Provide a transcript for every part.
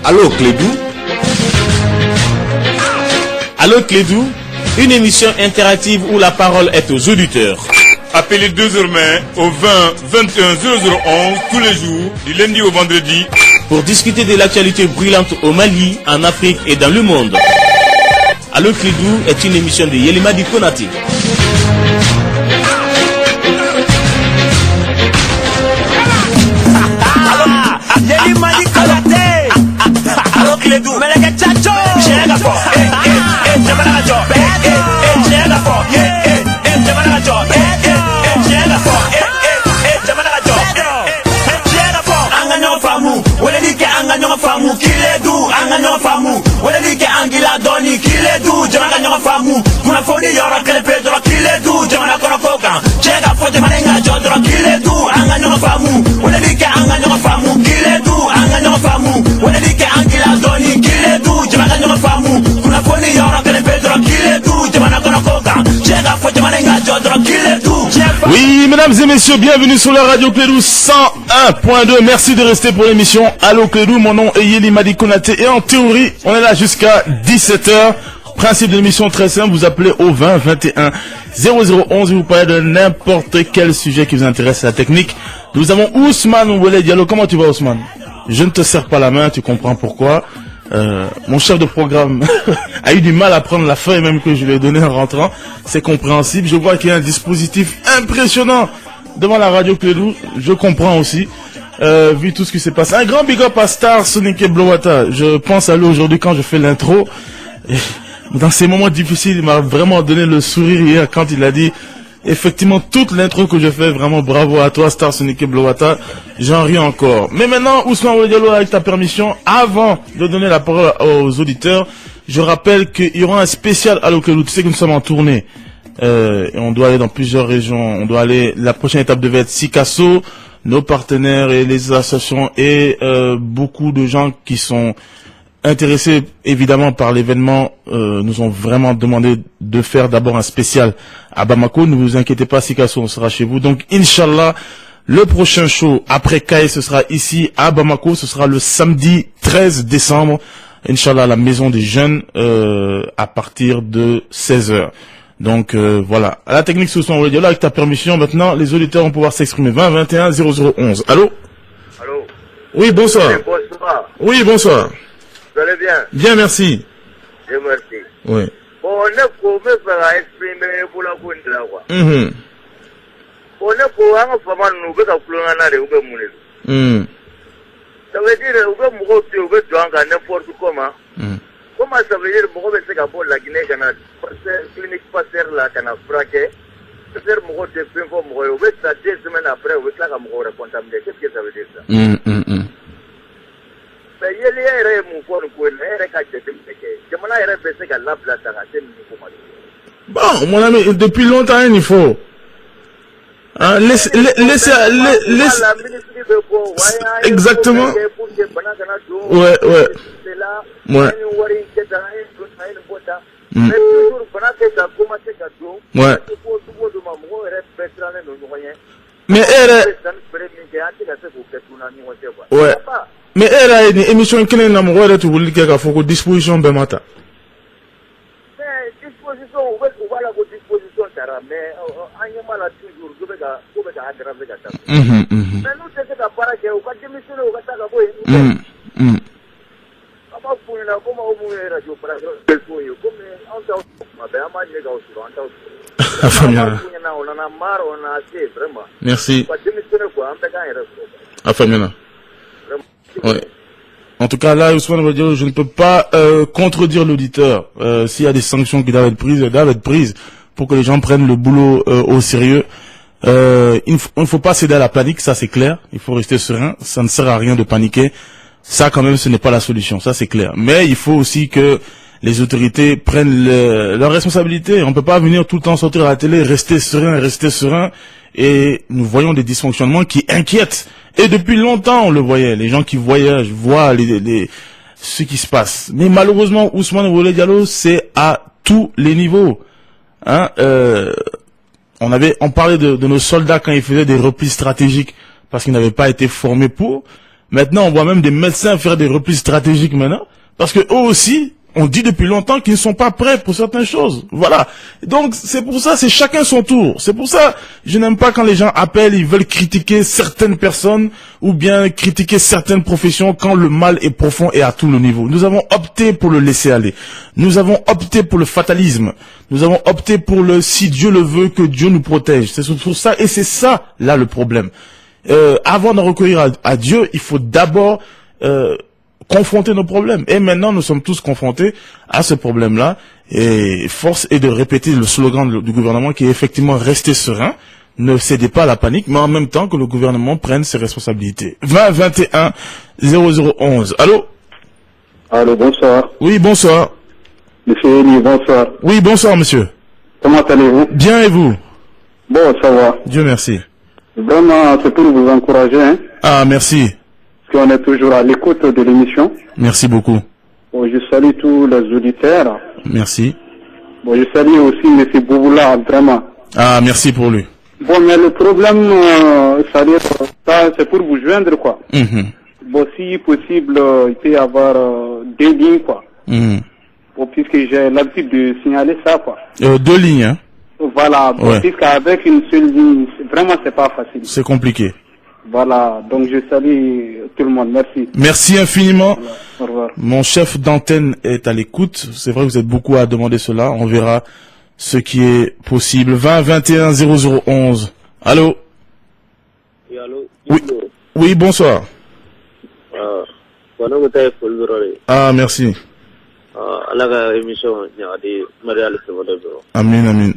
Allô Clédou. Allô Clédou, une émission interactive où la parole est aux auditeurs. Appelez désormais au 20 21 0011 tous les jours, du lundi au vendredi, pour discuter de l'actualité brûlante au Mali, en Afrique et dans le monde. Allô Clédou est une émission de Yelimadi Konaté. Yelimadi Konaté. Allô Clédou, Meleke Chacho. Chega fo, Jamana Jo, chega fo, Jamana Jo, chega fo, Jamana Jo, chega fo. Anga no famu, wale dike anga no famu, Kiledu, anga no famu, wale dike angila doni, Kiledu, Jamana no famu, kuna foni yora kele pedro, Kiledu, Jamana kono koka, chega fo Jamana nga jodro, Kiledu, anga no famu, wale dike anga no famu, Kiledu, anga no famu, wale dike angila doni, Kiledu, Jamana no famu, kuna foni yora kele pedro, Kiledu, Jamana kono koka, chega fo Jamana nga jodro, Kiledu. Oui, mesdames et messieurs, bienvenue sur la radio Clédou 101.2. Merci de rester pour l'émission Allô Clédou. Mon nom est Yelimadi Konaté et en théorie, on est là jusqu'à 17h. Principe de l'émission très simple, vous appelez au 20 21 0011 et vous parlez de n'importe quel sujet qui vous intéresse, la technique. Nous avons Ousmane Ouele Diallo. Comment tu vas, Ousmane? Je ne te serre pas la main, tu comprends pourquoi. Mon chef de programme a eu du mal à prendre la feuille même que je lui ai donnée en rentrant. C'est compréhensible. Je vois qu'il y a un dispositif impressionnant devant la radio Clédou. Je comprends aussi, vu tout ce qui s'est passé. Un grand big up à Star Sonic et Blowata. Je pense à lui aujourd'hui quand je fais l'intro. Dans ces moments difficiles, il m'a vraiment donné le sourire hier quand il a dit effectivement toute l'intro que je fais, vraiment bravo à toi Star Sonic et Blowata, j'en ris encore. Mais maintenant, Ousmane Diallo, avec ta permission, avant de donner la parole aux auditeurs, je rappelle qu'il y aura un spécial Allô Clédou. Tu sais que nous sommes en tournée et on doit aller dans plusieurs régions. On doit aller, la prochaine étape devait être Sikasso, nos partenaires et les associations et beaucoup de gens qui sont intéressés évidemment par l'événement nous ont vraiment demandé de faire d'abord un spécial à Bamako. Ne vous inquiétez pas, Sikasso, on sera chez vous. Donc Inch'Allah, le prochain show après Kaye, ce sera ici à Bamako. Ce sera le samedi 13 décembre. Inch'Allah, à la maison des jeunes à partir de 16h. Donc voilà. À la technique, ce sont là avec ta permission. Maintenant, les auditeurs vont pouvoir s'exprimer. 20 21 0011. Allô? Allô? Oui, bonsoir. Oui, bonsoir. Oui, bonsoir. Vous allez bien? Bien, merci. Je merci. Oui. Bon, on est pour me faire exprimer pour la couille là, quoi. On est pour un femme, nous veut plus en aller au Gamouné. Ça veut dire, au Gamoué, au Gamoué, n'importe comment. Comment ça veut dire, moi, je sais qu'à la Guinée, quand on clinique passer là, quand on fraqué, c'est-à-dire, moi, je fais un peu, moi, je vais ça 2 semaines après, je vais là, quand on contaminé. Qu'est-ce que ça veut dire ça? Mais il y a mon corps, bon, mon ami, depuis longtemps, il faut. Hein, laisse. Exactement. Ouais. Ouais. Mais ouais. Mais elle a une émission qui n'est pas tu voulais qu'elle fasse disposition de matin. Disposition, on va la disposition, mais on y a toujours, je vais aggraver la table. Mais nous, c'est que la parole qui est au cas de mission, au cas de la comment pour la comment on est radio pour la comme on t'a ma belle amie les gars on a marre, on a assez vraiment. Merci. Pas de mission quoi, on peut gagner. Afamina. Ouais. En tout cas, là, Ousmane Diallo, je ne peux pas contredire l'auditeur. S'il y a des sanctions qui doivent être prises pour que les gens prennent le boulot au sérieux. Il ne faut pas céder à la panique, ça c'est clair. Il faut rester serein. Ça ne sert à rien de paniquer. Ça, quand même, ce n'est pas la solution. Ça c'est clair. Mais il faut aussi que les autorités prennent leurs responsabilités. On ne peut pas venir tout le temps sortir à la télé, rester serein. Et nous voyons des dysfonctionnements qui inquiètent. Et depuis longtemps, on le voyait. Les gens qui voyagent voient ce qui se passe. Mais malheureusement, Ousmane Ouele Diallo, c'est à tous les niveaux. Hein, on parlait de nos soldats quand ils faisaient des replis stratégiques parce qu'ils n'avaient pas été formés pour. Maintenant, on voit même des médecins faire des replis stratégiques maintenant, parce que eux aussi, on dit depuis longtemps qu'ils ne sont pas prêts pour certaines choses. Voilà. Donc, c'est pour ça, c'est chacun son tour. C'est pour ça, je n'aime pas quand les gens appellent, ils veulent critiquer certaines personnes ou bien critiquer certaines professions quand le mal est profond et à tout le niveau. Nous avons opté pour le laisser aller. Nous avons opté pour le fatalisme. Nous avons opté pour le si Dieu le veut, que Dieu nous protège. C'est surtout ça, et c'est ça, là, le problème. Avant de recourir à Dieu, il faut d'abord, confronter nos problèmes. Et maintenant, nous sommes tous confrontés à ce problème-là. Et force est de répéter le slogan du gouvernement qui est effectivement rester serein, ne cédez pas à la panique, mais en même temps que le gouvernement prenne ses responsabilités. 20 21 0011. Allô? Allô, bonsoir. Oui, bonsoir. Monsieur Eli, bonsoir. Oui, bonsoir, monsieur. Comment allez-vous? Bien, et vous? Bon, ça va. Dieu merci. Vraiment, c'est pour vous encourager, hein. Ah, merci. Parce qu'on est toujours à l'écoute de l'émission. Merci beaucoup. Bon, je salue tous les auditeurs. Merci. Bon, je salue aussi M. Bouboula, vraiment. Ah, merci pour lui. Bon, mais le problème, c'est-à-dire, ça, c'est pour vous joindre, quoi. Bon, si possible, il peut y avoir 2 lignes, quoi. Bon, puisque j'ai l'habitude de signaler ça, quoi. 2 lignes, hein. Voilà, bon, Ouais. puisqu'avec une seule ligne, vraiment, c'est pas facile. C'est compliqué. Voilà, donc je salue tout le monde, merci. Merci infiniment. Au revoir. Mon chef d'antenne est à l'écoute. C'est vrai que vous êtes beaucoup à demander cela. On verra ce qui est possible. 20 21 0011. Allô? Oui, allô? Oui. Oui, bonsoir. Ah, merci. Amin, amin.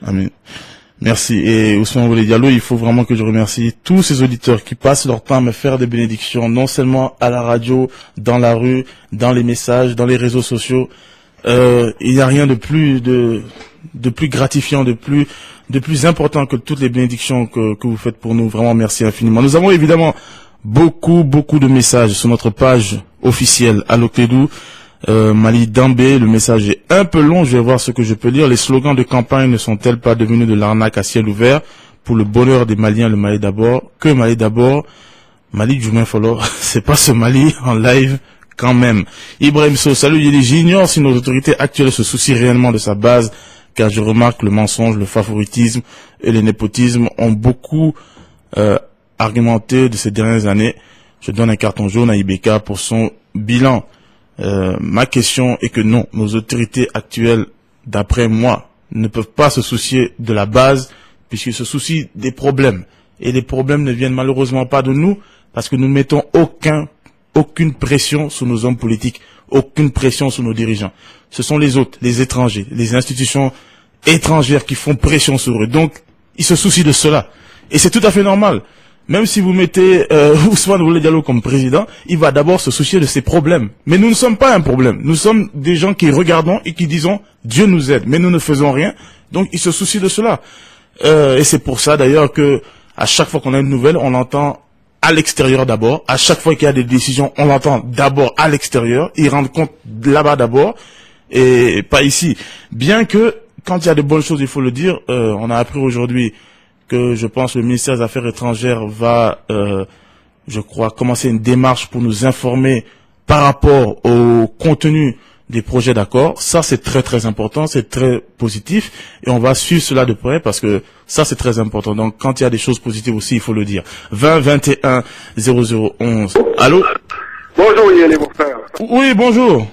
Amin. Merci. Et Ousmane Oulé Diallo, il faut vraiment que je remercie tous ces auditeurs qui passent leur temps à me faire des bénédictions, non seulement à la radio, dans la rue, dans les messages, dans les réseaux sociaux. Il n'y a rien de plus gratifiant, de plus important que toutes les bénédictions que vous faites pour nous. Vraiment, merci infiniment. Nous avons évidemment beaucoup de messages sur notre page officielle Allo Clédou. Mali Dambé, le message est un peu long, je vais voir ce que je peux lire. Les slogans de campagne ne sont-elles pas devenus de l'arnaque à ciel ouvert pour le bonheur des Maliens, le Mali d'abord? Que Mali d'abord? Mali Djoumen Folo, c'est pas ce Mali en live quand même. Ibrahim So, salut Yeli, j'ignore si nos autorités actuelles se soucient réellement de sa base, car je remarque le mensonge, le favoritisme et le népotisme ont beaucoup argumenté de ces dernières années. Je donne un carton jaune à Ibeka pour son bilan. Ma question est que non, nos autorités actuelles, d'après moi, ne peuvent pas se soucier de la base, puisqu'ils se soucient des problèmes. Et les problèmes ne viennent malheureusement pas de nous, parce que nous ne mettons aucune pression sur nos hommes politiques, aucune pression sur nos dirigeants. Ce sont les autres, les étrangers, les institutions étrangères qui font pression sur eux. Donc, ils se soucient de cela. Et c'est tout à fait normal. Même si vous mettez Ousmane Oulé Diallo comme président, il va d'abord se soucier de ses problèmes. Mais nous ne sommes pas un problème. Nous sommes des gens qui regardons et qui disons Dieu nous aide, mais nous ne faisons rien. Donc il se soucie de cela. Et c'est pour ça d'ailleurs que à chaque fois qu'on a une nouvelle, on l'entend à l'extérieur d'abord. À chaque fois qu'il y a des décisions, on l'entend d'abord à l'extérieur. Ils rendent compte là-bas d'abord et pas ici. Bien que quand il y a de bonnes choses, il faut le dire. On a appris aujourd'hui que je pense le ministère des Affaires étrangères va, je crois, commencer une démarche pour nous informer par rapport au contenu des projets d'accord. Ça, c'est très important, c'est très positif et on va suivre cela de près parce que ça, c'est très important. Donc, quand il y a des choses positives aussi, il faut le dire. 20 21 0011. Allô? Bonjour, Yéli, mon frère. Oui, bonjour.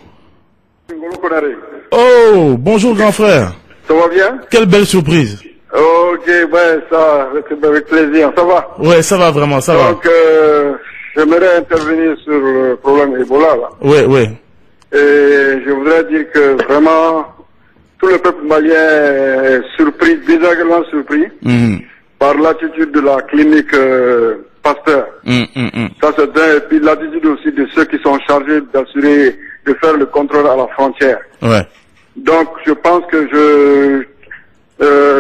Oh, bonjour, grand frère. Ça va bien? Quelle belle surprise. Ok, ouais, ça, avec plaisir. Ça va? Ouais, ça va vraiment, ça va. Donc, j'aimerais intervenir sur le problème Ebola, là. Ouais. Et je voudrais dire que vraiment, tout le peuple malien est surpris, désagréablement surpris, par l'attitude de la clinique Pasteur. Ça, c'est un, et puis l'attitude aussi de ceux qui sont chargés d'assurer, de faire le contrôle à la frontière. Ouais. Donc, je pense que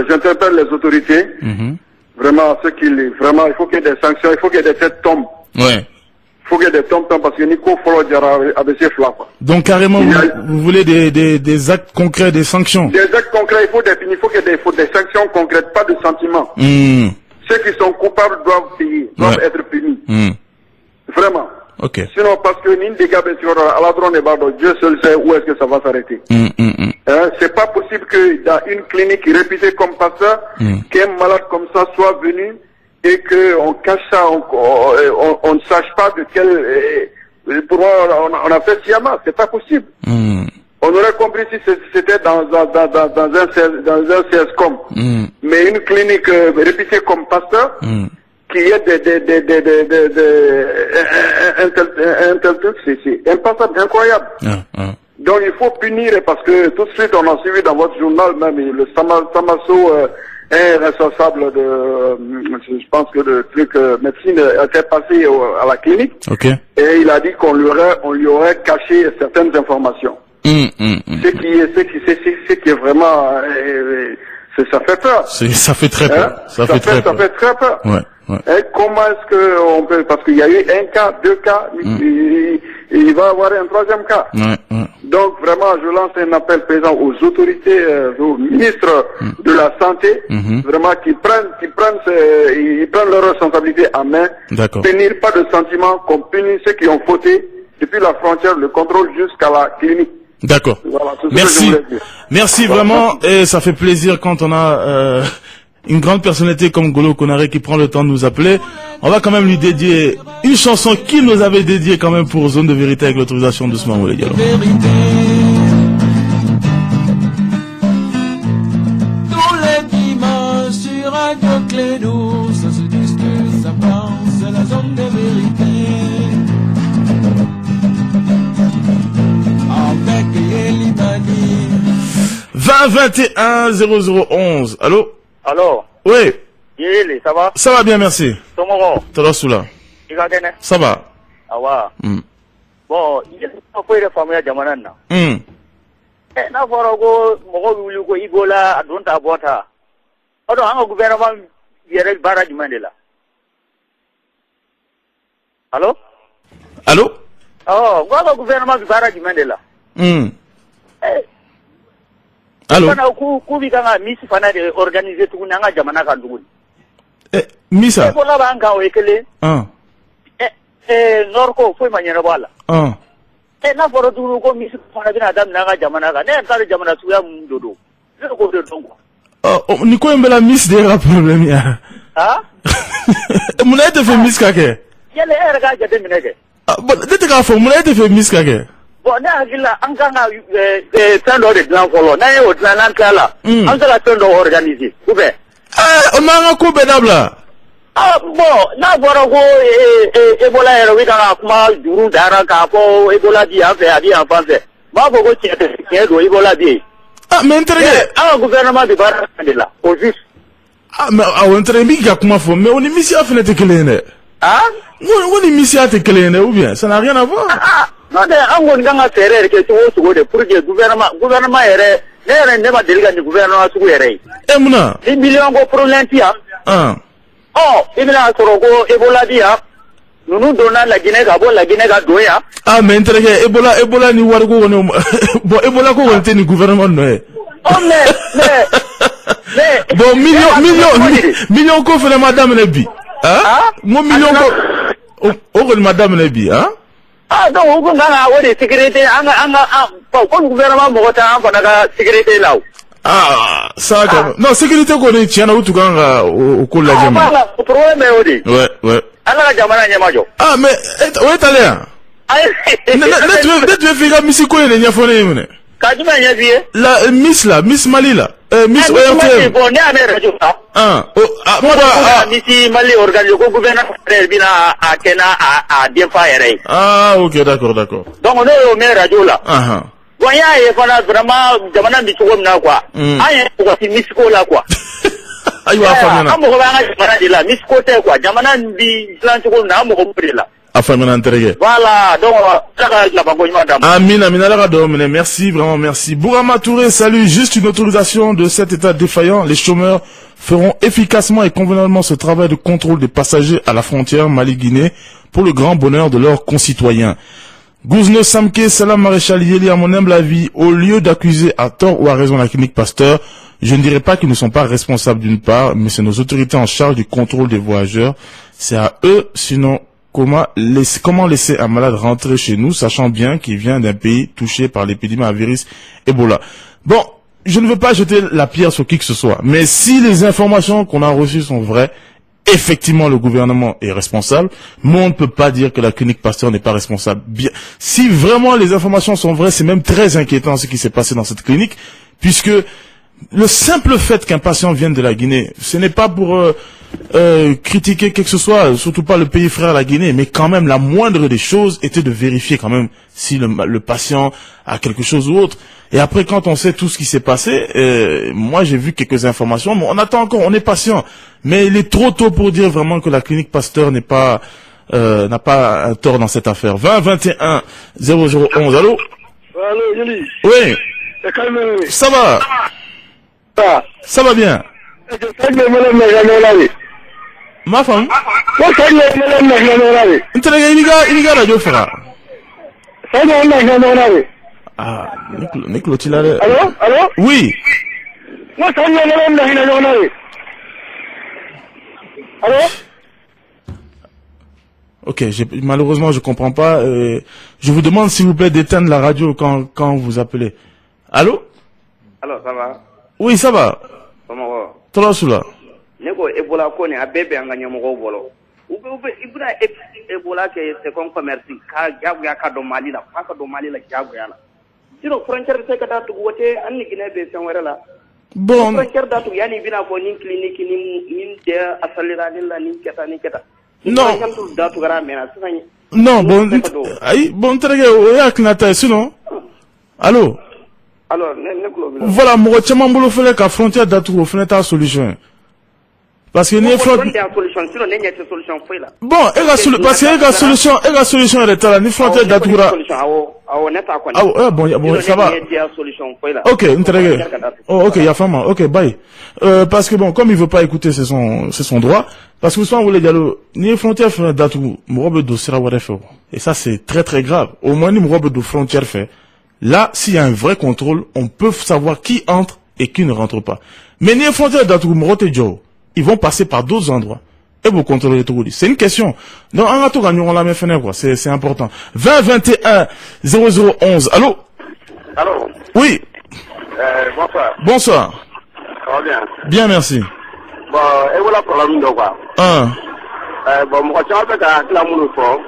j'interpelle les autorités, vraiment, ceux qui, vraiment, il faut qu'il y ait des sanctions, il faut qu'il y ait des têtes tombes. Ouais. Il faut qu'il y ait des tombes parce que Nico Folo Diara a baissé flac. Donc, carrément, vous voulez des actes concrets, des sanctions? Des actes concrets, il faut qu'il y ait des sanctions concrètes, pas de sentiments. ceux qui sont coupables doivent payer, doivent être punis. Vraiment. Okay. Sinon, parce que à la drone Dieu seul sait où est-ce que ça va s'arrêter. C'est pas possible que dans une clinique réputée comme pasteur, qu'un malade comme ça soit venu et qu'on cache ça, on ne sache pas de quel... Pour moi, on a fait sciemment, c'est pas possible. On aurait compris si c'était dans un CSCOM. Mais une clinique réputée comme pasteur, qu'il y ait un tel truc, c'est impensable, incroyable. Donc il faut punir parce que tout de suite on a suivi dans votre journal même le Samasso est responsable de, je pense que le truc médecine était passé à la clinique et il a dit qu'on lui aurait caché certaines informations. Ce qui est vraiment ça fait peur. Ça fait très peur. Ça fait très peur. Et comment est-ce que on peut, parce qu'il y a eu un cas, 2 cas, il va y avoir un 3e cas. Donc vraiment, je lance un appel présent aux autorités, aux ministres de la santé, vraiment qu'ils prennent leurs responsabilités en main. Tenir pas de sentiment qu'on punisse ceux qui ont fauté depuis la frontière, le contrôle jusqu'à la clinique. D'accord. Voilà, merci vraiment, et ça fait plaisir quand on a une grande personnalité comme Golo Konaré qui prend le temps de nous appeler. On va quand même lui dédier une chanson qu'il nous avait dédiée quand même pour Zone de Vérité avec l'autorisation doucement les gars. Tous les dimanches sur Radio Clédou, ça se discute, ça pense, c'est la Zone de Vérité. Avec Yelimadi 20 21 0011. Allô? Allô? Oui. Yéli, ça va? Ça va bien, merci. Tomoro? Tadasula. Ça va. Ah ouais. Bon, il y a pas de famille à Jamanana. Na forogo mogo wulu ko igola adonta bota. Odo hanga gouvernement yere barrage Mandela. Allô? Allô? Oh, gwa gouvernement barrage Mandela. Allô? Kana ku bi kanga misi fana de organiser tu nanga jamana kan dugun. Misa. Ko la banga o ekele. Norko foi manyana bala. Na foro duru ko misi fana bina adam nanga jamana kan. Ne tar jamana suya mundodo. Ne ko de dongo. Ni ko mbela miss de ra problem ya. Muna te fe miss kake. Yele ga jade mineke. Bon, de ka fo muna te fe miss kake. Bon, na agila anganga tendo de plan folo. Na yo plan lan kala. Angala tendo organiser. Kube. On m'a ko bedabla. Bon, na foro ko Ebola ero wi ka kuma juru dara ka ko Ebola di afa adi afanse. Ba ko ko tiete ke do Ebola di. Mais entregue. Gouvernement de Barra de là. Au juste. Mais on entregue mi ka kuma fo, mais on est mission à fenêtre kelene. On est mission à te kelene ou bien ça n'a rien à voir. Non, on ganga serrer que tu veux pour que gouvernement ere ne ma délégation du gouvernement su ere. Muna. 10 millions go problème tia. Ibina soroko Ebola dia. Nous donnons la Guinée ga doya. Mais entregue Ebola ni wargo on bon Ebola ko on ni gouvernement no e. Mais bon million ko fait madame Nebi. Mo million ko o madame Nebi, donc on ganga o de sécurité kon gouvernement mo ta fana ga sécurité là. Ça non sécurité ko ni tiana utu ganga o ko la jama. Le problème est odi. Ouais. Ala jamana nyamajo. Mais ouais talent. Ne tu fais misi ko ne nyafone yemne. Kajuma nyazie. La Miss Mali là. Miss ORTM. Bon, ne ame radio ça. Misi Mali organise ko gouvernement bina a kena a defa ere. OK, d'accord. Donc on est au maire radio là. Bon ya e fana vraiment jamana mi tugo na quoi. Aye ko si misiko la quoi. Aywa famena. Amo ko banga jamana de la misiko te quoi. Jamana bi plan tugo na amo ko prela. Voilà, donc la banque madame. Amina la domine. Merci, vraiment merci. Bourama Touré, salut. Juste une autorisation de cet état défaillant. Les chômeurs feront efficacement et convenablement ce travail de contrôle des passagers à la frontière Mali-Guinée pour le grand bonheur de leurs concitoyens. Gouzno Samke, Salam Maréchal Yeli, à mon humble avis, au lieu d'accuser à tort ou à raison la clinique Pasteur, je ne dirais pas qu'ils ne sont pas responsables d'une part, mais c'est nos autorités en charge du contrôle des voyageurs. C'est à eux, sinon, comment laisser un malade rentrer chez nous, sachant bien qu'il vient d'un pays touché par l'épidémie à virus Ebola. Bon, je ne veux pas jeter la pierre sur qui que ce soit, mais si les informations qu'on a reçues sont vraies, effectivement, le gouvernement est responsable, mais on ne peut pas dire que la clinique Pasteur n'est pas responsable. Bien, si vraiment les informations sont vraies, c'est même très inquiétant ce qui s'est passé dans cette clinique, puisque le simple fait qu'un patient vienne de la Guinée, ce n'est pas pour critiquer quelque que ce soit, surtout pas le pays frère la Guinée, mais quand même la moindre des choses était de vérifier quand même si le patient a quelque chose ou autre. Et après, quand on sait tout ce qui s'est passé, moi j'ai vu quelques informations, mais on attend encore, on est patient. Mais il est trop tôt pour dire vraiment que la clinique Pasteur n'a pas un tort dans cette affaire. 20 21 0011, allô? Allô, Yeli. Oui. C'est calme. Ça va? Ça va bien. Ma femme? Ah, Nicolas, tu l'as. Allô? Allô? Oui. Allô? Ok, malheureusement je comprends pas. Je vous demande s'il vous plaît d'éteindre la radio quand vous appelez. Allô? Alors, ça va? Oui, ça va. Comment va? Toi là. Neko Ebola kone a bébé en gagnant mon bolo. Ibuna Ebola c'est comme commerce ka jaguya ka do Mali la fa ka do Mali la jaguya la. Sino frontière c'est ka datu wote an ni Guinée be sen wera la. Bon. Frontière datu yani bina ko ni clinique ni de asalira ni la ni keta. Non. Datu gara mena sanya. Non, bon, aïe, bon, très bien, sinon. Allô? Alors, voilà, moi, tu m'as dit que la frontière d'Atour, c'est une solution. Parce que bon, parce que la solution est là, ni frontière d'Atour. Bon, ça va. Ok, ok, il y a femme. Ok, bye. Parce que bon, comme il veut pas écouter, c'est son droit. Parce que vous voulez dire, ni frontière d'Atour, m'robe de sera et ça, c'est très très grave. Au moins, ni m'robe de frontière fait. Là, s'il y a un vrai contrôle, on peut savoir qui entre et qui ne rentre pas. Mais les frontières d'Atour, ils vont passer par d'autres endroits. Et vous contrôlez tout. C'est une question. Donc, en tout cas, nous, on la met fenêtre, quoi. C'est important. 20 21 0011. Allô? Allô? Oui. Bonsoir. Bonsoir. Ça va bien? Bien, merci. Bon, et voilà pour la mine quoi. Bon, moi, tu as fait la moule fort.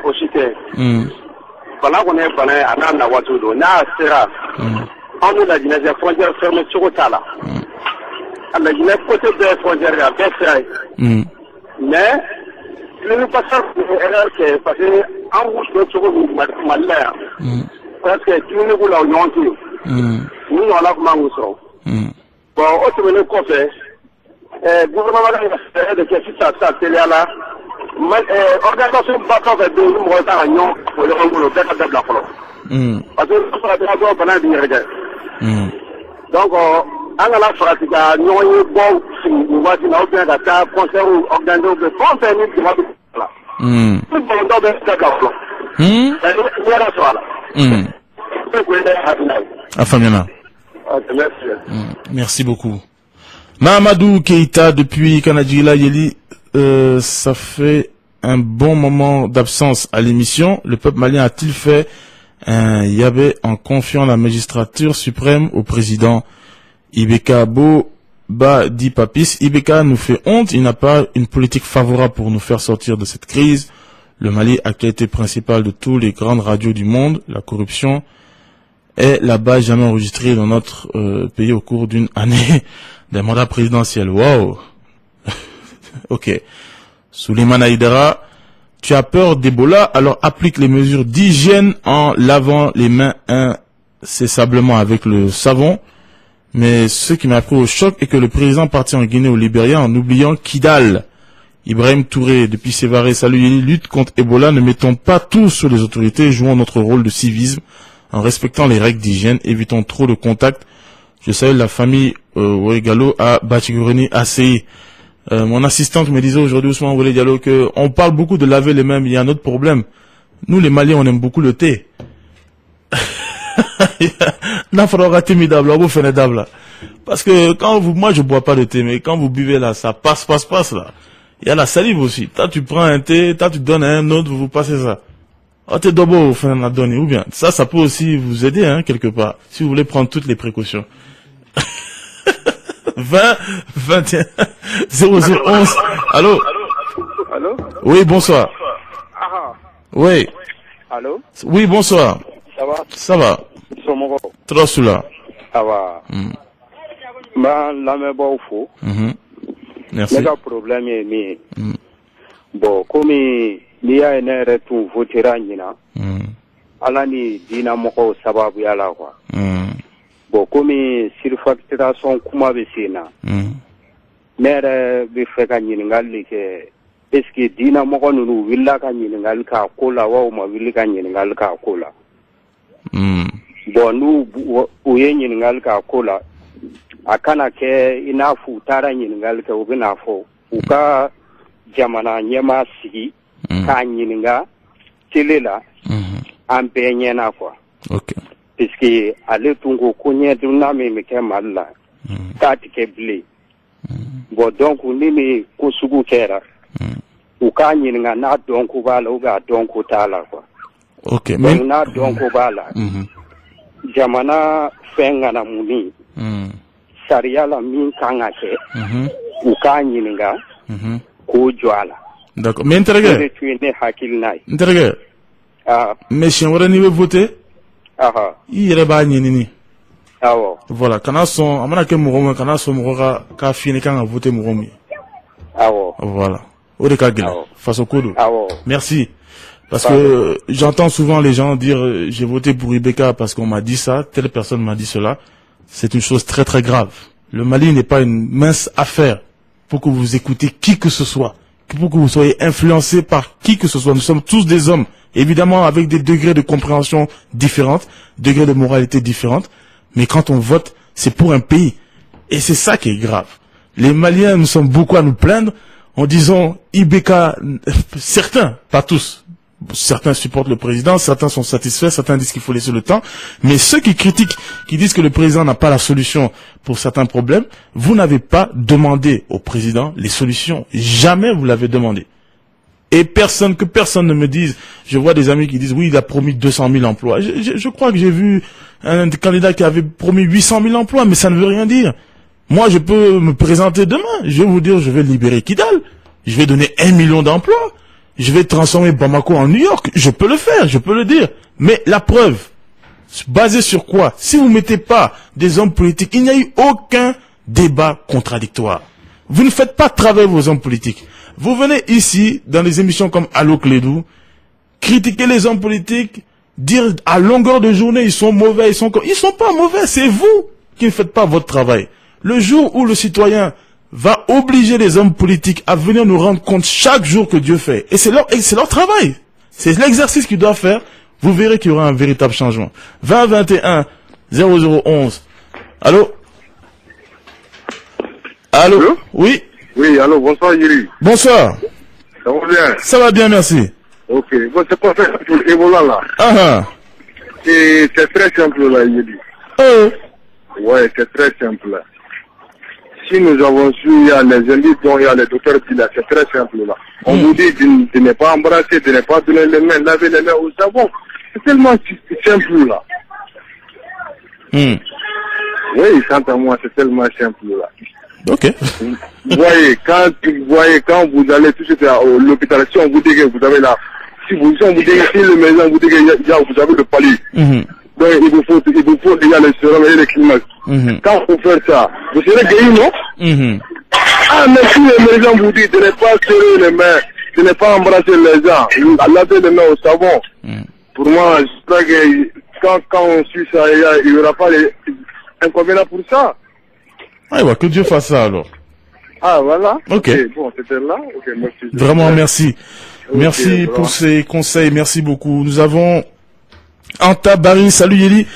Aussi que. Pendant qu'on est pendant à la voiture, on a Sera. On nous a dit les frontières fermées sur le tas là. La Guinée côté des frontières à Bessay. Mais le passage est passé en route de sur le Malais. Parce que tout le monde l'a orienté. Nous on l'a comment nous sommes. Bon, autre le côté. Gouvernement de qu'est-ce que ça télé là. Organisation bateau de nous retard à Nyon pour le renouveau de la flore. Parce que ça va pendant une heure. Donc an ka la farati ka ɲɔgɔn ye bɔ sigi waati la ou bien ka taa concert organisé ou bien fɛn fɛn ni jama bɛ la. Ni bɔlɔntɔ bɛ se ka fɔlɔ. Ni yɛrɛ sɔrɔ a la. Ne ko ne hakilina ye. A faamuyana. Merci beaucoup. Mahamadou Keïta depuis Kanadjila Yeli, ça fait un bon moment d'absence à l'émission. Le peuple malien a-t-il fait un yabé en confiant la magistrature suprême au président Ibeka Boba dit Papis? Ibeka nous fait honte, il n'a pas une politique favorable pour nous faire sortir de cette crise. Le Mali, actualité principale de tous les grandes radios du monde, la corruption est la base jamais enregistrée dans notre pays au cours d'une année d'un mandat présidentiel. Wow. Ok. Souleymane Haïdara, tu as peur d'Ebola, alors applique les mesures d'hygiène en lavant les mains incessablement avec le savon. Mais ce qui m'a pris au choc est que le président partit en Guinée au Libéria en oubliant Kidal. Ibrahim Touré, depuis Sévaré, salut Yeli, lutte contre Ebola, ne mettons pas tout sur les autorités, jouons notre rôle de civisme en respectant les règles d'hygiène, évitons trop de contact. Je salue la famille Ouegalo à Batigoreni ACI. Mon assistante me disait aujourd'hui, Ousmane Ouele Diallo, que on parle beaucoup de laver les mains, mais il y a un autre problème. Nous, les Maliens, on aime beaucoup le thé. Parce que quand moi je bois pas de thé, mais quand vous buvez là, ça passe là. Il y a la salive aussi. Toi, tu prends un thé, toi, tu donnes à un autre, vous passez ça. Oh, t'es d'abord, ou bien. Ça peut aussi vous aider, hein, quelque part. Si vous voulez prendre toutes les précautions. 20, 21, 0011. Allô? Allô? Oui, bonsoir. Ah. Oui. Allô? Oui, bonsoir. Ça va? Ça va. Somoro. Trop sous là. Ça va. La me fou. Merci. Le problème est mis. Bon, comme il y a un retour votera nina. Alani dina moko sababu ya la quoi. Bon, comme surfacturation kuma besina. Mere be feka nyiningali ke eske dina moko nunu willa ka nyiningali ka kola wa ma willa ka nyiningali ka kola. Bon, nous uye nyiningali ka kola akana ke inafu tara nyiningali ke ubinafo uka jamana nyema sigi ka nyininga telela ampenye na kwa. Okay. Puisque ale tungo konye duna me ke malla tati ke blé. Bon, donc nini kusugu kera uka nyininga na donko bala uga donko tala kwa. Okay. Mais na donko bala jamana fenga na muni sariya la min kanga ke uka nyininga ko jwala. D'accord. Mais interroge. Tu es né hakil nai. Interroge. Mais si on va ni voter, il y a pas ni. Voilà. Quand on son, amana ke mouroma, quand on son mourora, ka fini quand on vote mouromi. Voilà. Au de kagila. Face au kudu. Merci. Parce que j'entends souvent les gens dire j'ai voté pour Ibeka parce qu'on m'a dit ça, telle personne m'a dit cela. C'est une chose très très grave. Le Mali n'est pas une mince affaire pour que vous écoutez qui que ce soit, pour que vous soyez influencé par qui que ce soit. Nous sommes tous des hommes, évidemment avec des degrés de compréhension différentes, degrés de moralité différentes. Mais quand on vote, c'est pour un pays. Et c'est ça qui est grave. Les Maliens, nous sommes beaucoup à nous plaindre en disant Ibeka, certains, pas tous. Certains supportent le président, certains sont satisfaits, certains disent qu'il faut laisser le temps. Mais ceux qui critiquent, qui disent que le président n'a pas la solution pour certains problèmes, vous n'avez pas demandé au président les solutions. Jamais vous l'avez demandé. Et que personne ne me dise, je vois des amis qui disent oui, il a promis 200 000 emplois. Je crois que j'ai vu un candidat qui avait promis 800 000 emplois, mais ça ne veut rien dire. Moi, je peux me présenter demain. Je vais vous dire, je vais libérer Kidal. Je vais donner 1 million d'emplois. Je vais transformer Bamako en New York. Je peux le faire, je peux le dire. Mais la preuve, basée sur quoi? Si vous mettez pas des hommes politiques, il n'y a eu aucun débat contradictoire. Vous ne faites pas travailler vos hommes politiques. Vous venez ici, dans des émissions comme Allo Clédou, critiquer les hommes politiques, dire à longueur de journée, ils sont mauvais, ils sont pas mauvais, c'est vous qui ne faites pas votre travail. Le jour où le citoyen va obliger les hommes politiques à venir nous rendre compte chaque jour que Dieu fait. Et c'est leur travail. C'est l'exercice qu'ils doivent faire. Vous verrez qu'il y aura un véritable changement. 20 21 0011. Allô? Allô? Oui? Oui, allô, bonsoir Yuri. Bonsoir. Ça va bien? Ça va bien, merci. Ok. Bon, c'est pas fait pour Ebola là. C'est très simple là, Yuri. Ouais, c'est très simple là. Si nous avons su, il y a les élites dont il y a les docteurs qui là, c'est très simple là. On vous dit de ne pas embrasser, de ne pas donner les mains, laver les mains au savon. C'est tellement simple là. Oui, quant à moi, c'est tellement simple là. Ok. Vous voyez, quand vous allez tout de suite à l'hôpital, si on vous dit que vous avez là, si on vous dit que le maison, vous dit que vous avez le palier. Donc il vous faut déjà les sérums et les climax. Quand vous faites ça, vous serez guéri, non? Mais si les gens vous disent de ne pas serrer les mains, de ne pas embrasser les gens, à laver les mains au savon, pour moi, je crois que quand on suit ça, il n'y aura pas d'inconvénients pour ça. Que Dieu fasse ça alors. Voilà. Ok. Bon, c'était là. Ok, merci. Vraiment, merci. Merci pour ces conseils. Merci beaucoup. Nous avons Anta Barry. Salut Yeli.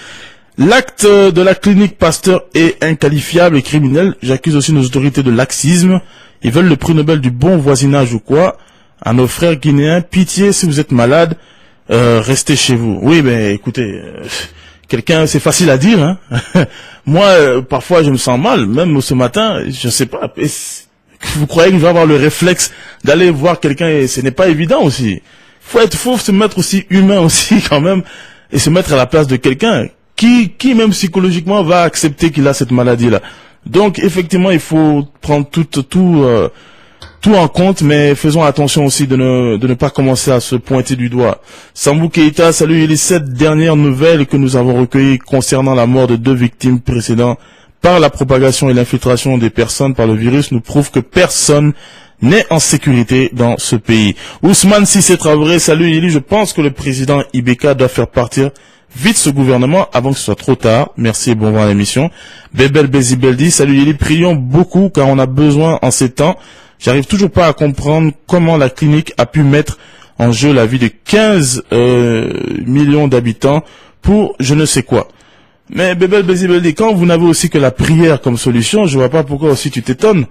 L'acte de la clinique Pasteur est inqualifiable et criminel. J'accuse aussi nos autorités de laxisme. Ils veulent le prix Nobel du bon voisinage ou quoi? À nos frères guinéens, pitié si vous êtes malade. restez chez vous. Oui, mais écoutez, quelqu'un, c'est facile à dire, hein. Moi, parfois, je me sens mal. Même ce matin, je sais pas. Vous croyez que je vais avoir le réflexe d'aller voir quelqu'un et ce n'est pas évident aussi. Faut se mettre aussi humain aussi quand même et se mettre à la place de quelqu'un qui même psychologiquement va accepter qu'il a cette maladie-là. Donc effectivement, il faut prendre tout en compte, mais faisons attention aussi de ne pas commencer à se pointer du doigt. Sambou Keita, salut, les 7 dernières nouvelles que nous avons recueillies concernant la mort de 2 victimes précédentes par la propagation et l'infiltration des personnes par le virus nous prouvent que personne n'est en sécurité dans ce pays. Ousmane Sissé Traoré, salut Yeli, je pense que le président Ibeka doit faire partir vite ce gouvernement avant que ce soit trop tard. Merci et bon vent à l'émission. Bebel Bezibeldi, salut Yeli, prions beaucoup car on a besoin en ces temps. J'arrive toujours pas à comprendre comment la clinique a pu mettre en jeu la vie de 15 millions d'habitants pour je ne sais quoi. Mais Bebel Bezibeldi, quand vous n'avez aussi que la prière comme solution, je vois pas pourquoi aussi tu t'étonnes.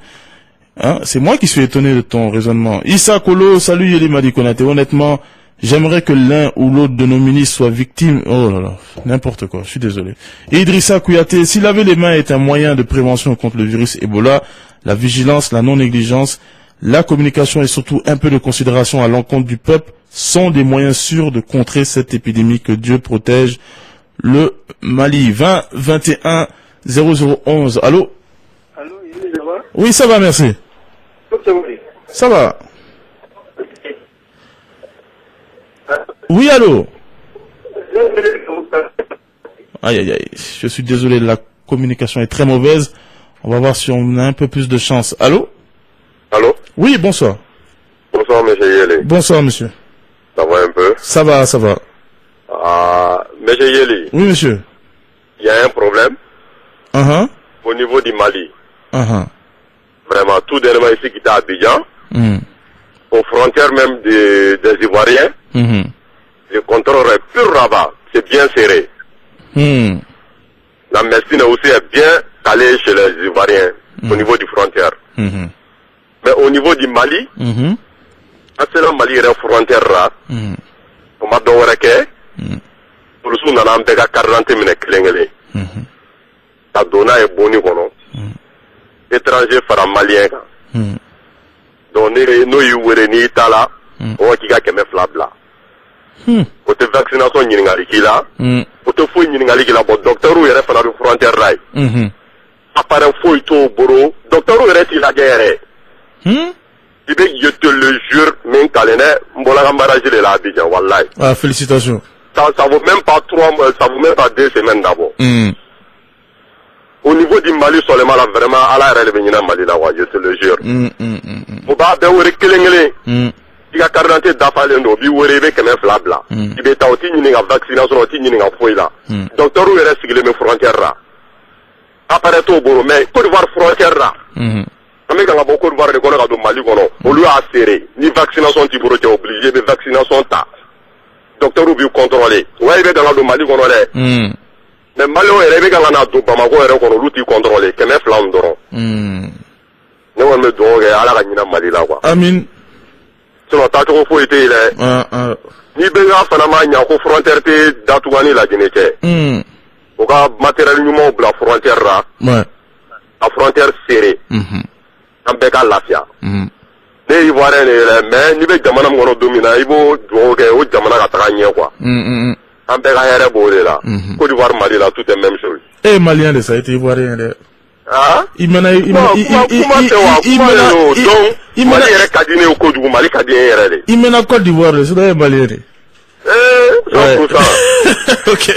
Hein, c'est moi qui suis étonné de ton raisonnement. Issa Kolo, salut Yeli Madi Konate. Honnêtement, j'aimerais que l'un ou l'autre de nos ministres soit victime. Oh là là, n'importe quoi, je suis désolé. Et Idrissa Kouyaté, si laver les mains est un moyen de prévention contre le virus Ebola, la vigilance, la non-négligence, la communication et surtout un peu de considération à l'encontre du peuple sont des moyens sûrs de contrer cette épidémie. Que Dieu protège le Mali. 20 21 0011. Allô? Allô, ça va? Oui, ça va, merci. Ça va. Oui, allô? Aïe, aïe, aïe. Je suis désolé, la communication est très mauvaise. On va voir si on a un peu plus de chance. Allô? Allô? Oui, bonsoir. Bonsoir, monsieur Yeli. Bonsoir, monsieur. Ça va un peu? Ça va, ça va. Monsieur Yeli. Oui, monsieur. Il y a un problème. Au niveau du Mali. Vraiment, tout dernièrement ici qui est à Abidjan. Aux frontières même des Ivoiriens. Le contrôle est plus rabat. C'est bien serré. La médecine aussi est bien calée chez les Ivoiriens. Au niveau des frontières. Mais au niveau du Mali. C'est le Mali est frontière là. On m'a donné pour le sou nana an bɛɛ ka carte d'identité minɛ kelen kelen ka don n'a ye bonni kɔnɔ étranger fara malien kan donc n'o y'i wele n'i ta la o k'i ka 200 bila o tɛ vaccination ɲininkali k'i la o tɛ foyi ɲininkali k'i la bon docteur yɛrɛ fana bɛ frontière la ye appareil foyi t'o bolo docteur yɛrɛ t'i lajɛ yɛrɛ i bɛ je te le jure min kalen dɛ n bɔra ka mariage de la Abidjan wallahi. Ah, félicitations. Ça vaut même pas 3 mois, ça vaut même pas 2 semaines d'abord. Au niveau du Mali seulement là, vraiment, à la réelle Mali là, je te le jure. Faut pas avoir kelengele. Il y a 40 d'affaires bi wore be kemen flabla. Il be ta oti ni nga vaccination oti ni nga foi là. Docteur ou reste sigler mes frontières là. Apparaît au boro mais Côte d'Ivoire frontière là. Amé ka ba Côte d'Ivoire de ko na do Mali kono. O lui a serré. Ni vaccination ti boro te obligé de vaccination ta. Docteur ou bi contrôler. Ouais, il est dans la Mali kono dé. Mais Mali o yɛrɛ bɛ ka na don Bamako yɛrɛ kɔnɔ olu t'i contrôler 200 dɔrɔn. Ne kɔni bɛ dugawu kɛ Ala ka ɲina Mali la quoi. Amin. Sinon taacogo foyi tɛ yen dɛ. Ni bɛɛ fana ma ɲa ko frontière tɛ datugani Laginɛ cɛ. O ka matériel ɲumanw bila frontière la. A frontière serré. An bɛɛ ka lafiya. Ne ye Ivoirien de ye dɛ mais n'i bɛ jamana min kɔnɔ don min na i b'o dugawu kɛ o jamana ka taga ɲɛ quoi. An bɛɛ ka hɛrɛ b'o de la. Côte d'Ivoire Mali la tout est même chose. Eh malien de ça été Ivoirien de. Il mena Mali yɛrɛ ka di ne ye kojugu Mali ka di n yɛrɛ de. Il mena Côte d'Ivoire de, c'est d'ailleurs malien de. 100%. Ok.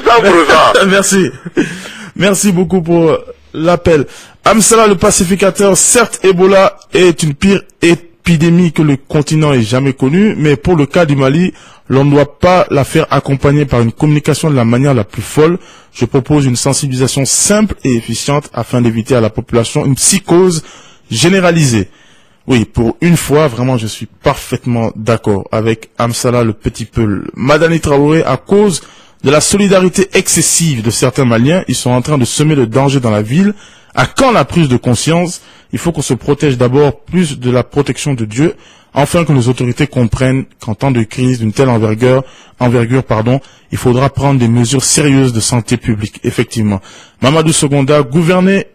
100%. Merci. Merci beaucoup pour l'appel. Amsala le pacificateur, certes Ebola est une pire épidémie que le continent ait jamais connue, mais pour le cas du Mali, l'on ne doit pas la faire accompagner par une communication de la manière la plus folle. Je propose une sensibilisation simple et efficiente afin d'éviter à la population une psychose généralisée. Oui, pour une fois, vraiment, je suis parfaitement d'accord avec Amsala le petit Peul. Madani Traoré, à cause de la solidarité excessive de certains Maliens, ils sont en train de semer le danger dans la ville À quand la prise de conscience? Il faut qu'on se protège d'abord plus de la protection de Dieu, afin que nos autorités comprennent qu'en temps de crise d'une telle envergure, il faudra prendre des mesures sérieuses de santé publique. Effectivement. Mamadou Seconda, gouverner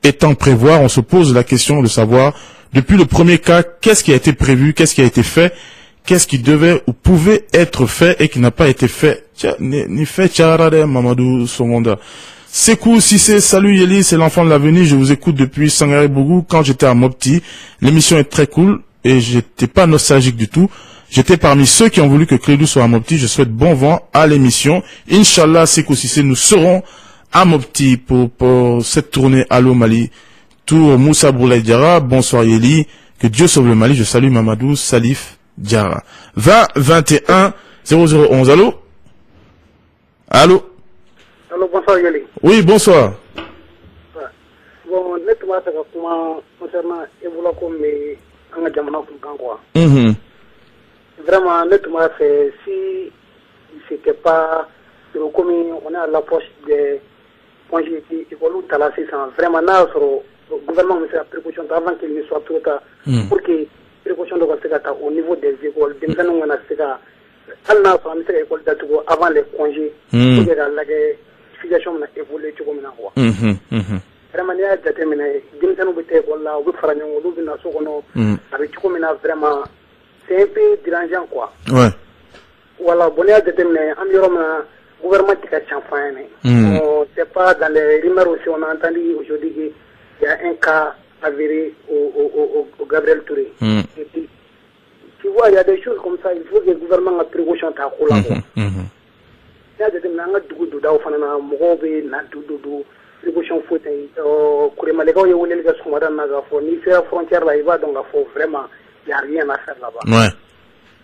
étant prévoir, on se pose la question de savoir, depuis le premier cas, qu'est-ce qui a été prévu, qu'est-ce qui a été fait, qu'est-ce qui devait ou pouvait être fait et qui n'a pas été fait. Ni fait Tcharade Mamadou Seconda. Sekou Sissé, salut Yeli, c'est l'enfant de l'avenir, je vous écoute depuis Sangaré Bougou quand j'étais à Mopti. L'émission est très cool et j'étais pas nostalgique du tout. J'étais parmi ceux qui ont voulu que Clédou soit à Mopti. Je souhaite bon vent à l'émission. Inch'Allah, Sekou Sissé, nous serons à Mopti pour cette tournée Allo Mali. Tour Moussa Boulaye Diarra, bonsoir Yeli, que Dieu sauve le Mali. Je salue Mamadou Salif Diarra. 20 21 0011. Allô? Allô? Allô, bonsoir Yeli. Oui, bonsoir. Bon, nettement, c'est comment concernant Evolacom et Anga Jamana Fulkangwa. Vraiment, nettement, c'est si c'était pas le commun, on est à l'approche des congés qui évoluent à la 600. Vraiment, là, le gouvernement met la précaution avant qu'il ne soit trop tard pour que précaution de au niveau des écoles, des gens on a fait école d'Atogo avant les congés pour que la situation évolue tout comme ça. Vraiment, il y a des déterminés. Des gens qui étaient là, ou faire un ou bien sur avec tout comme vraiment, c'est un peu dérangeant quoi. Ouais. Voilà, bon, il y a des déterminés. Environnement, gouvernement qui a changé. C'est pas dans les rumeurs aussi, on a entendu aujourd'hui qu'il y a un cas avéré au Gabriel Touré. Et puis, tu vois, il y a des choses comme ça, il faut que le gouvernement a précaution à Kola. Il y a des déterminés, on a du d'au fanana, Mogobe, Nadudu, précaution faute, Kuremalego, il y a une élégance comme Madame Nagafo, ni c'est la frontière là, il va donc vraiment, il n'y a rien à faire là-bas. Ouais.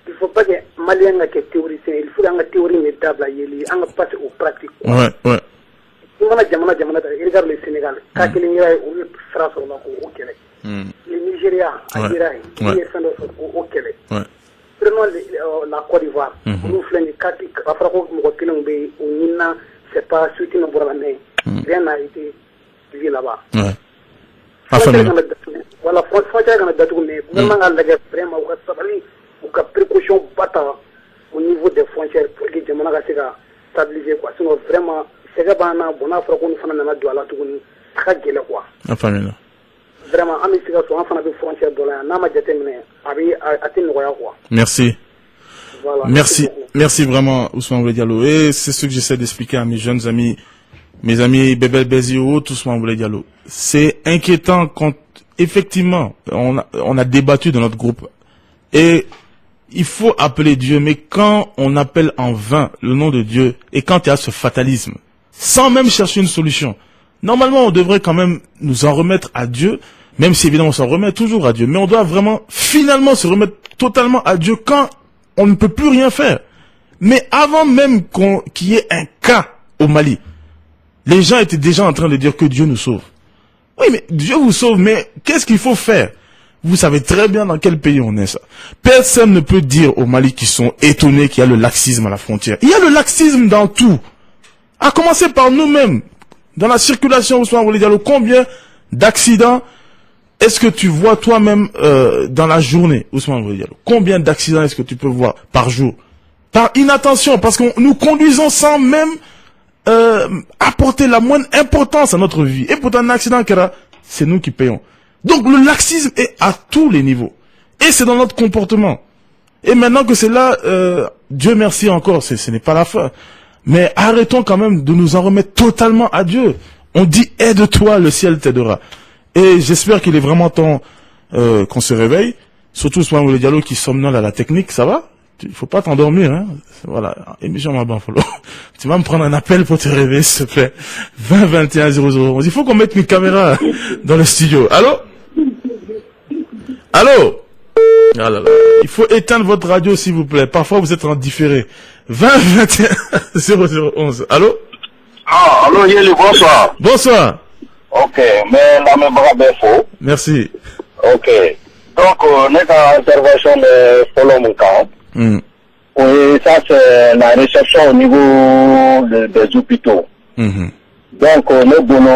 Il ne faut pas que les Maliens soient théoriciens, il faut une théorie médable, il faut passer aux pratiques. Ouais, ouais. Regarde le Sénégal, quand il y a une France au Québec, le Nigeria, au Québec. Prenons la Côte d'Ivoire, nous faisons des Kati, Afro, c'est pas soutenu pour la main, rien n'a été vu là-bas. Voilà, faut dire qu'on a détourné, vraiment, vraiment, ou qu'à précaution battante au niveau des frontières pour que les gens soient stabilisés, quoi. Sinon, vraiment, c'est que bon afro qu'on fait dans la douane tout ni très gênant quoi. Vraiment ami c'est que on fait des frontières de là n'a pas déterminé avec atteindre quoi. Merci. Voilà. Merci vraiment Ousmane Diallo et c'est ce que j'essaie d'expliquer à mes jeunes amis, mes amis Bébel Bézio, tout Ousmane Diallo. C'est inquiétant quand effectivement on a débattu dans notre groupe et il faut appeler Dieu, mais quand on appelle en vain le nom de Dieu et quand il y a ce fatalisme, sans même chercher une solution, normalement on devrait quand même nous en remettre à Dieu, même si évidemment on s'en remet toujours à Dieu, mais on doit vraiment finalement se remettre totalement à Dieu quand on ne peut plus rien faire. Mais avant même qu'il y ait un cas au Mali, les gens étaient déjà en train de dire que Dieu nous sauve. Oui, mais Dieu vous sauve, mais qu'est-ce qu'il faut faire? Vous savez très bien dans quel pays on est, ça. Personne ne peut dire au Mali qu'ils sont étonnés qu'il y a le laxisme à la frontière. Il y a le laxisme dans tout. À commencer par nous-mêmes. Dans la circulation, Ousmane Diallo, combien d'accidents est-ce que tu vois toi-même dans la journée, Ousmane Diallo? Combien d'accidents est-ce que tu peux voir par jour? Par inattention, parce que nous conduisons sans même apporter la moindre importance à notre vie. Et pour un accident, c'est nous qui payons. Donc le laxisme est à tous les niveaux. Et c'est dans notre comportement. Et maintenant que c'est là, Dieu merci encore, ce n'est pas la fin. Mais arrêtons quand même de nous en remettre totalement à Dieu. On dit aide-toi, le ciel t'aidera. Et j'espère qu'il est vraiment temps qu'on se réveille. Surtout Ousmane Diallo qui somnole à la technique, ça va? Il faut pas t'endormir, hein. Voilà. Émission Mabanfolo. Tu vas me prendre un appel pour te réveiller, s'il te plaît. 20 21 0011. Il faut qu'on mette une caméra dans le studio. Allô? Allô? Ah là là. Il faut éteindre votre radio, s'il vous plaît. Parfois, vous êtes en différé. 20 21 0011. Allô? Ah, allô, Yeli, bonsoir. Bonsoir. Ok, mais la même bras faux. Merci. Ok. Donc, on est en intervention de Polo Moukan. Oui, ça c'est la réception au niveau des hôpitaux. Donc, le bono,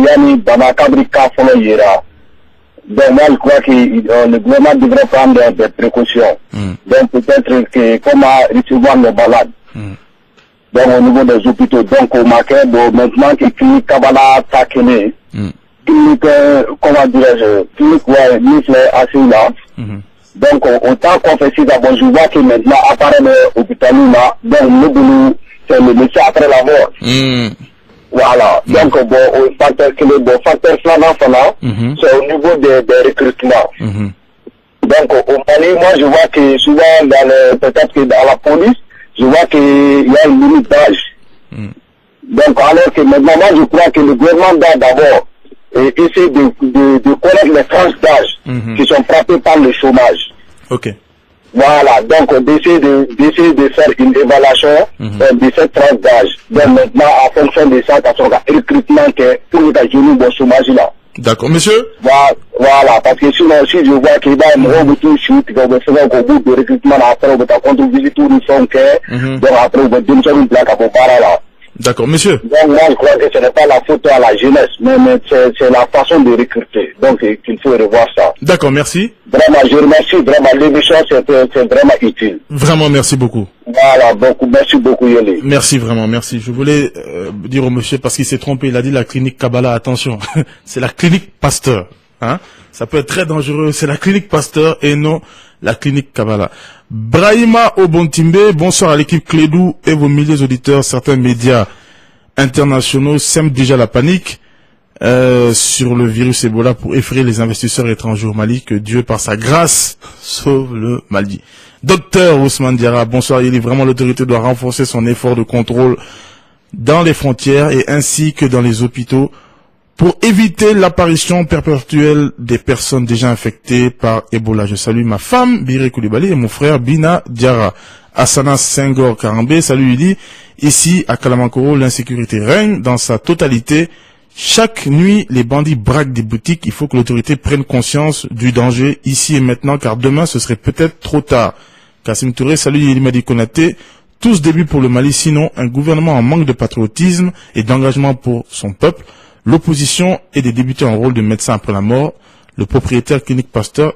yani, bana kabri kafolo yera. Donc, moi, je crois que le gouvernement devrait prendre des précautions. Donc, peut-être que, comment recevoir les malades. Donc, au niveau des hôpitaux. Donc, au marqué, maintenant que clinique Kabbalah Takene, clinique, comment dirais-je, clinique, ouais, Nisle Asila. Donc, autant qu'on fait ci d'abord, je vois que maintenant, apparaît l'hôpital là, donc, le boulot, c'est le métier après la mort. Voilà. Donc, bon, au facteur flamand, c'est au niveau des recrutements. Donc, au Mali, moi, je vois que souvent, peut-être que dans la police, je vois qu'il y a une limite d'âge. Donc, alors que maintenant, moi, je crois que le gouvernement doit d'abord essayer de connaître les tranches d'âge qui sont frappées par le chômage. Ok. Voilà, donc d'essayer de faire une évaluation de cette tranche d'âge. Donc maintenant, en fonction de ça, parce qu'on a un recrutement pour les jeunes au chômage là. D'accord, monsieur. Voilà, parce que sinon, si je vois qu'il y a un gros tout chute, qu'on va faire un bout de recrutement, après on va compter visiter tout le fond, donc après on va démissionner une plaque à Bobara là. D'accord, monsieur. Donc moi je crois que ce n'est pas la faute à la jeunesse, mais c'est la façon de recruter. Donc il faut revoir ça. D'accord, merci. Vraiment, je remercie, vraiment, l'émission c'est vraiment utile. Vraiment, merci beaucoup. Voilà, merci beaucoup Yoli. Merci vraiment, merci. Je voulais dire au monsieur, parce qu'il s'est trompé, il a dit la clinique Kabbalah, attention, c'est la clinique Pasteur. Hein? Ça peut être très dangereux, c'est la clinique Pasteur et non la clinique Kabbalah. Brahima Obontimbe, bonsoir à l'équipe Clédou et vos milliers d'auditeurs. Certains médias internationaux sèment déjà la panique sur le virus Ebola pour effrayer les investisseurs étrangers au Mali. Que Dieu, par sa grâce, sauve le Mali. Docteur Ousmane Diarra, bonsoir. Il est vraiment l'autorité doit renforcer son effort de contrôle dans les frontières et ainsi que dans les hôpitaux pour éviter l'apparition perpétuelle des personnes déjà infectées par Ebola. Je salue ma femme, Biré Koulibaly, et mon frère, Bina Diarra. Asana Senghor Karambé, salut Ili. Ici, à Kalamankoro, l'insécurité règne dans sa totalité. Chaque nuit, les bandits braquent des boutiques. Il faut que l'autorité prenne conscience du danger ici et maintenant, car demain, ce serait peut-être trop tard. Kassim Touré, salut Ili Madi Konaté. Tous débuts pour le Mali, sinon un gouvernement en manque de patriotisme et d'engagement pour son peuple. L'opposition et des députés en rôle de médecin après la mort. Le propriétaire clinique Pasteur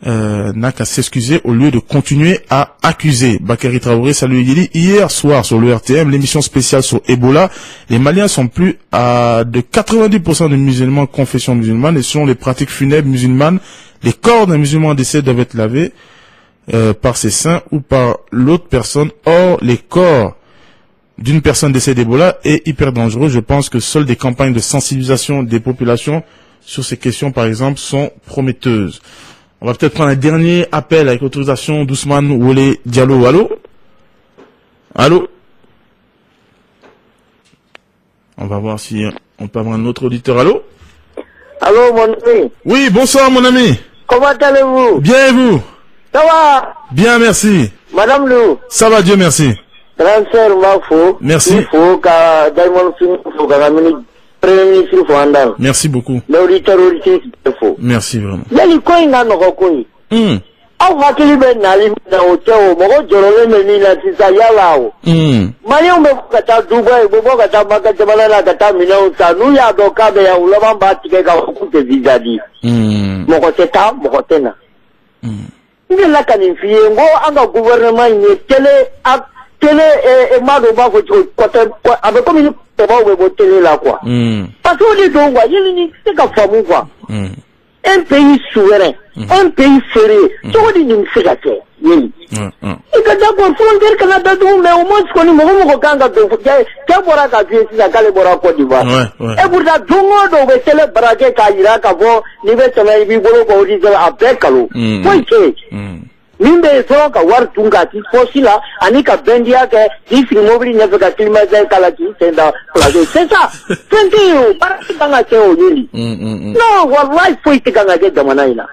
n'a qu'à s'excuser au lieu de continuer à accuser. Bakary Traoré, salut Yili. Hier soir sur le RTM, l'émission spéciale sur Ebola, les Maliens sont plus à de 90% de musulmans confession musulmane et selon les pratiques funèbres musulmanes, les corps d'un musulman décédé doivent être lavés par ses saints ou par l'autre personne. Or, les corps d'une personne décédée d'Ebola est hyper dangereux. Je pense que seules des campagnes de sensibilisation des populations sur ces questions, par exemple, sont prometteuses. On va peut-être prendre un dernier appel avec autorisation d'Ousmane Wole Diallo. Allô? Allô? On va voir si on peut avoir un autre auditeur. Allô? Allô, mon ami? Oui, bonsoir, mon ami. Comment allez-vous? Bien, et vous? Ça va? Bien, merci. Madame Lou? Ça va, Dieu merci. Transfert Mafo. Merci. Il faut que Diamond Film faut que Premier ministre faut andal. Merci beaucoup. L'auditeur faut. Merci vraiment. Yali koi na no koi. Au hakili ben nali na hotel mo jorole meni na tisa yala o. Mali o me kata Dubai bo kata maka jabala na kata mina o tanu ya do ka be ya ulama ba tike ka ku te visa di. Mo ko teta mo ko tena. Ni la kanifie ngo anga gouvernement ni tele e mado ba ko côté avec comme il peut pas au télé là quoi. Parce que les donc il ni c'est ka famu quoi. Un pays souverain, un pays sérieux. Tout dit ni c'est ka faire. Oui. Et que d'abord frontière Canada do mais au moins qu'on mo kanga do ka bora ka vie si ka le bora Côte d'Ivoire. Et pour ça dongo do be télé braquer ka ira ka bo ni be télé bi bolo ko di après kalo. Oui c'est. Mimbe so ka war tunga ti fosila ani ka bendia ke di mobile ne ka climatiseur kala ti senda plazo c'est ça thank para tanga ke o yeli non wallahi foi te kanga ke damana ina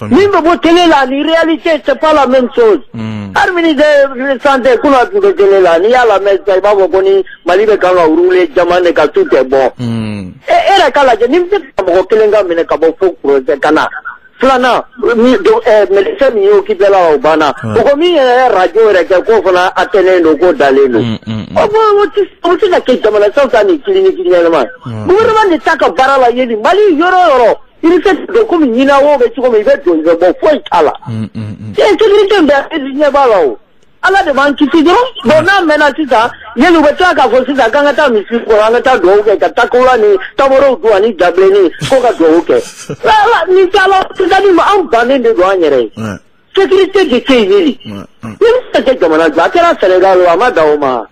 mimbe bo tele la ni réalité c'est pas la même chose armini de santé kuna tu de tele la ni ya la mais sai babo koni malibe kanga urule jamane ka tout est bon e era kala je nimbe ko kelenga mene ka bo fo projet kana Flana, médecin mi occupé là au bana. Pourquoi mi radio rek ko fana atene no ko daleno. On ti la question la santé ni clinique finalement. Gouvernement de taka barala yedi Mali yoro. Il fait de comme nina wo be ko me be do bo foi kala. C'est sécurité be ni balao. Ala de man kiti do bona mena tisa yelu betra ka fosi da kanga ta misi ko anga ta do ke ta kola ni taboro do ani dableni ko ka do ke la ni tala tani ma am bane de do anyere sécurité de teyeli ni se ke jamana ba kera Sénégal wa ma da o ma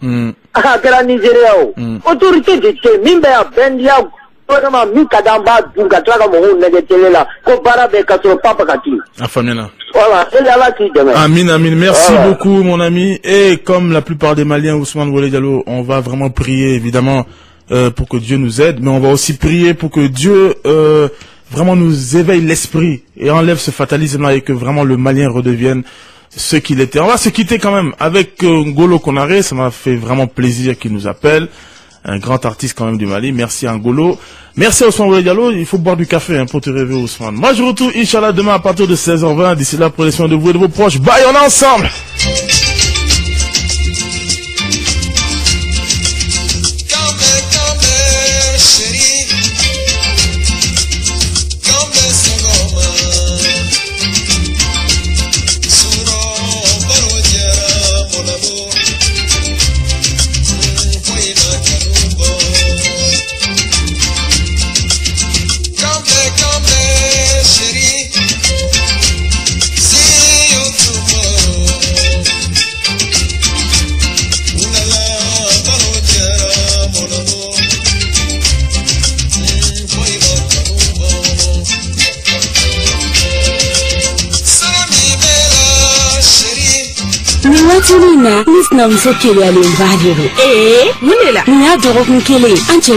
aka kera Nigeria o autorité de te mimbe ya bendia vraiment mi kadamba du ka tra ka mo nege telela ko barabe ka so papa kati afamena. Voilà, Amin, Amin. Merci beaucoup, mon ami. Et comme la plupart des Maliens, Ousmane Wolé Diallo, on va vraiment prier, évidemment, pour que Dieu nous aide, mais on va aussi prier pour que Dieu vraiment nous éveille l'esprit et enlève ce fatalisme-là et que vraiment le Malien redevienne ce qu'il était. On va se quitter quand même avec Ngolo Konaré. Ça m'a fait vraiment plaisir qu'il nous appelle. Un grand artiste quand même du Mali. Merci Angolo. Merci Ousmane Wolé Diallo. Il faut boire du café pour te réveiller Ousmane. Moi je retrouve Inch'Allah demain à partir de 16h20. D'ici là, prenez soin de vous et de vos proches. Bye, on est ensemble. Tulina, nisna msokele alembadiro. Munela. Ni adoro kunkele. Anche